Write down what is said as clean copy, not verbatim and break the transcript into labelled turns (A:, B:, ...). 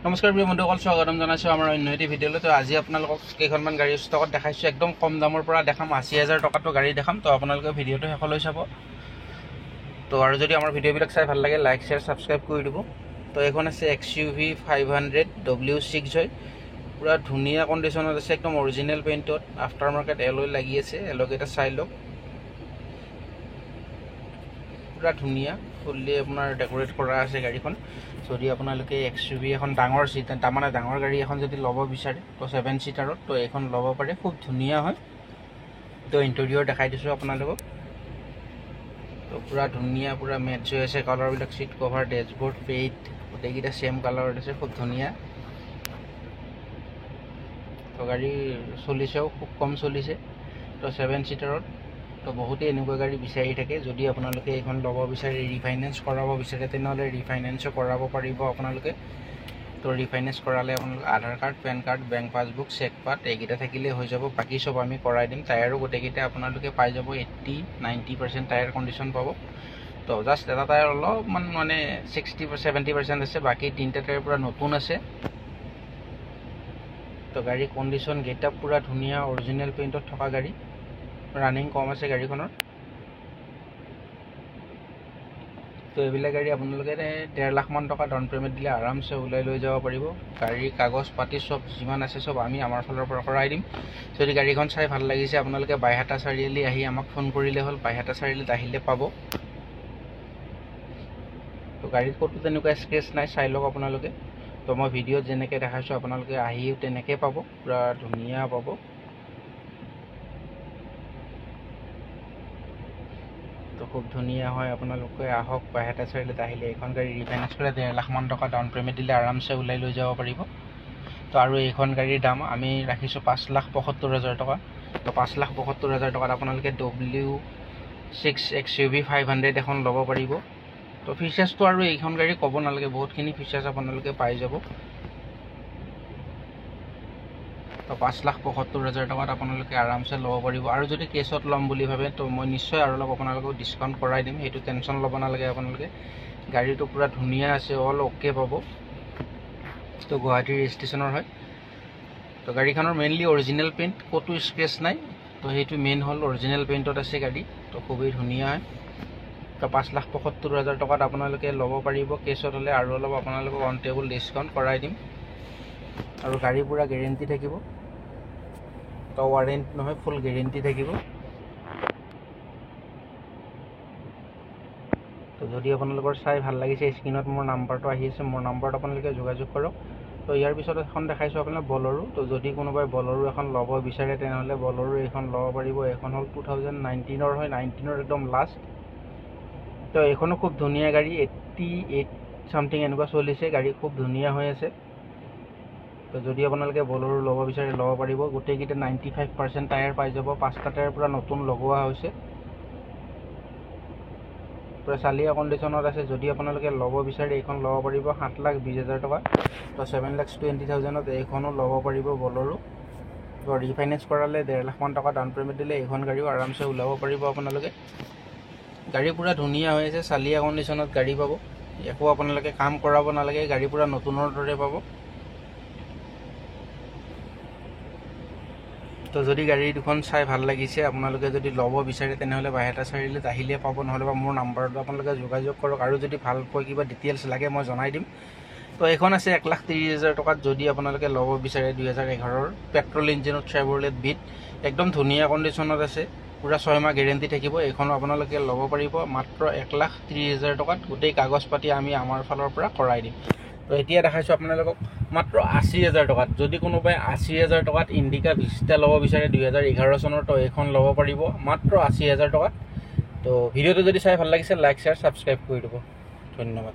A: নমস্কাৰ প্ৰিয় বন্ধুসকল, স্বাগতম জনাইছোঁ আমাৰ অন্য এটি ভিডিঅ'লৈ। তো আজি আপোনালোকক কেইখনমান গাড়ী ষ্টকত দেখাইছোঁ। একদম কম দামৰ পৰা দেখাম, 80,000 টকাতো গাড়ী দেখাম। তো আপোনালোকে ভিডিঅ'টো শেষলৈ চাব। তো আৰু যদি আমাৰ ভিডিঅ'বিলাক চাই ভাল লাগে, লাইক শ্বেয়াৰ ছাবস্ক্ৰাইব কৰি দিব। তো এইখন আছে XUV 500 W6 হয়। পুৰা ধুনীয়া কণ্ডিশ্যনত আছে, একদম অৰিজিনেল পেইণ্টত, আফটাৰ মাৰ্কেট এলয় লাগি আছে। এলয়কেইটা চাই লওক, পুৰা ধুনীয়া ফুল্লি আপোনাৰ ডেক'ৰেট কৰা আছে গাড়ীখন। যদি আপোনালোকে XUV এখন ডাঙৰ চিট, তাৰমানে ডাঙৰ গাড়ী এখন যদি ল'ব বিচাৰে তো 7 চিটাৰত তো এইখন ল'ব পাৰে, খুব ধুনীয়া হয়। তো ইণ্টেৰিয়ৰ দেখাই দিছোঁ আপোনালোকক। তো পুৰা ধুনীয়া, পুৰা মেটচ হৈ আছে কালাৰবিলাক, চিট কভাৰ, ডেছবৰ্ড, পেইণ্ট গোটেইকেইটা ছেম কালাৰত আছে, খুব ধুনীয়া। তো গাড়ী চলিছেও, খুব কম চলিছে। তো 7 চিটাৰত তো বহুতেই এনেকুৱা গাড়ী বিচাৰি থাকে। যদি আপোনালোকে এইখন ল'ব বিচাৰে, ৰিফাইনেন্স কৰাব বিচাৰে, তেনেহ'লে ৰিফাইনেন্সো কৰাব পাৰিব আপোনালোকে। তো ৰিফাইনেন্স কৰালে আপোনালোকে Aadhaar card, PAN card, bank passbook, cheque পাত এইকেইটা থাকিলে হৈ যাব। বাকী চব আমি কৰাই দিম। টায়াৰো গোটেইকেইটা আপোনালোকে পাই যাব, 80-90% টায়াৰ কণ্ডিশ্যন পাব। তো জাষ্ট এটা টায়াৰ অলপমান মানে 60-70% আছে, বাকী 3টা টায়াৰ পূৰা নতুন আছে। তো গাড়ী কণ্ডিশ্যন গেটআপ পূৰা ধুনীয়া, অৰিজিনেল পেইণ্টত থকা গাড়ী। ৰানিং কম আছে গাড়ীখনৰ। তো এইবিলাক গাড়ী আপোনালোকে 1.5 লাখমান টকা ডাউন পে'মেণ্ট দিলে আৰামছে ওলাই লৈ যাব পাৰিব। গাড়ীৰ কাগজ পাতি চব যিমান আছে চব আমি আমাৰ ফালৰ পৰা কৰাই দিম। যদি গাড়ীখন চাই ভাল লাগিছে, আপোনালোকে বাইহাটা চাৰিআলি আহি আমাক ফোন কৰিলে হ'ল। বাইহাটা চাৰিআলিত আহিলে পাব। তো গাড়ীত ক'তো তেনেকুৱা স্ক্ৰেচ নাই, চাই লওক আপোনালোকে। তো মই ভিডিঅ'ত যেনেকৈ দেখাইছোঁ আপোনালোকে আহিও তেনেকৈ পাব, পূৰা ধুনীয়া পাব। তো খুব ধুনীয়া হয়, আপোনালোকে আহক। বাইহাটা চাৰিআলিত আহিলে এইখন গাড়ী ৰিফাইনেন্স কৰি 1.5 লাখমান টকা ডাউন পে'মেণ্ট দিলে আৰামছে ওলাই লৈ যাব পাৰিব। তো আৰু এইখন গাড়ীৰ দাম আমি ৰাখিছোঁ 5,75,000 টকা। তো 5,75,000 টকাত আপোনালোকে W6 XUV 500 এখন ল'ব পাৰিব। তো ফিচাৰ্ছটো আৰু এইখন গাড়ী ক'ব নালাগে, বহুতখিনি ফিচাৰ্ছ আপোনালোকে পাই যাব। তো 5,75,000 টকাত আপোনালোকে আৰামছে ল'ব পাৰিব। আৰু যদি কেছত ল'ম বুলি ভাবে তো মই নিশ্চয় আৰু অলপ আপোনালোকক ডিছকাউণ্ট কৰাই দিম, সেইটো টেনশ্যন ল'ব নালাগে আপোনালোকে। গাড়ীটো পূৰা ধুনীয়া আছে, অল অ'কে পাব। তো গুৱাহাটীৰ ৰেজিষ্ট্ৰেশ্যনৰ হয়। তো গাড়ীখনৰ মেইনলি অৰিজিনেল পেইণ্ট, ক'তো স্ক্ৰেচ নাই। তো সেইটো মেইন হ'ল অৰিজিনেল পেইণ্টত আছে গাড়ী। তো খুবেই ধুনীয়া হয়। তো 5,75,000 টকাত আপোনালোকে ল'ব পাৰিব। কেছত হ'লে আৰু অলপ আপোনালোকক অন টেবল ডিছকাউণ্ট কৰাই দিম। আৰু গাড়ী পূৰা গেৰেণ্টি থাকিব। তো ৱাৰেণ্টি নহয়, ফুল গেৰেণ্টি থাকিব। তো যদি আপোনালোকৰ চাই ভাল লাগিছে, স্ক্ৰীণত মোৰ নাম্বাৰটো আহি আছে, মোৰ নাম্বাৰত আপোনালোকে যোগাযোগ কৰক। তো ইয়াৰ পিছত এখন দেখাইছোঁ আপোনাক বলেৰো। তো যদি কোনোবাই বলেৰো এখন ল'ব বিচাৰে তেনেহ'লে বলেৰো এইখন ল'ব পাৰিব। এইখন হ'ল 2019-ৰ হয়, 19-ৰ একদম লাষ্ট। তো এইখনো খুব ধুনীয়া গাড়ী, 88 চামথিং এনেকুৱা চলিছে। গাড়ী খুব ধুনীয়া হৈ আছে। তো যদি আপোনালোকে বলেৰো ল'ব বিচাৰে ল'ব পাৰিব। গোটেইকেইটা 95% টায়াৰ পাই যাব। 5টা টায়াৰ পূৰা নতুন লগোৱা হৈছে, পূৰা চালিয়া কণ্ডিশ্যনত আছে। যদি আপোনালোকে ল'ব বিচাৰে এইখন ল'ব পাৰিব 7,20,000 টকা। তো 7,20,000ত এইখনো ল'ব পাৰিব বলেৰো। তো ৰিফাইনেন্স কৰালে 1.5 লাখমান টকা ডাউন পে'মেণ্ট দিলে এইখন গাড়ীও আৰামছে ওলাব পাৰিব আপোনালোকে। গাড়ী পূৰা ধুনীয়া হৈ আছে, চালিয়া কণ্ডিশ্যনত গাড়ী পাব। একো আপোনালোকে কাম কৰাব নালাগে, গাড়ী পূৰা নতুনৰ দৰে পাব। তো যদি গাড়ী দুখন চাই ভাল লাগিছে, আপোনালোকে যদি ল'ব বিচাৰে তেনেহ'লে বাইহাটা চাৰিআলিত আহিলে পাব, নহ'লে বা মোৰ নাম্বাৰটো আপোনালোকে যোগাযোগ কৰক। আৰু যদি ভালকৈ কিবা ডিটেইলছ লাগে মই জনাই দিম। তো এইখন আছে 1,30,000 টকাত। যদি আপোনালোকে ল'ব বিচাৰে 2011-ৰ পেট্ৰল ইঞ্জিনত চেভৰলেট বিট, একদম ধুনীয়া কণ্ডিশ্যনত আছে, পূৰা 6 মাহ গেৰেণ্টি থাকিব। এইখনো আপোনালোকে ল'ব পাৰিব মাত্ৰ 1,30,000 টকাত। গোটেই কাগজ পাতি আমি আমাৰ ফালৰ পৰা কৰাই দিম। তো এতিয়া দেখাইছোঁ আপোনালোকক মাত্ৰ 80,000 টকাত। যদি কোনোবাই 80,000 টকাত ইণ্ডিকা ভিষ্টা ল'ব বিচাৰে 2011 চনৰ, তো এইখন ল'ব পাৰিব মাত্ৰ 80,000 টকাত। তো ভিডিঅ'টো যদি চাই ভাল লাগিছে, লাইক শ্বেয়াৰ ছাবস্ক্ৰাইব কৰি দিব। ধন্যবাদ।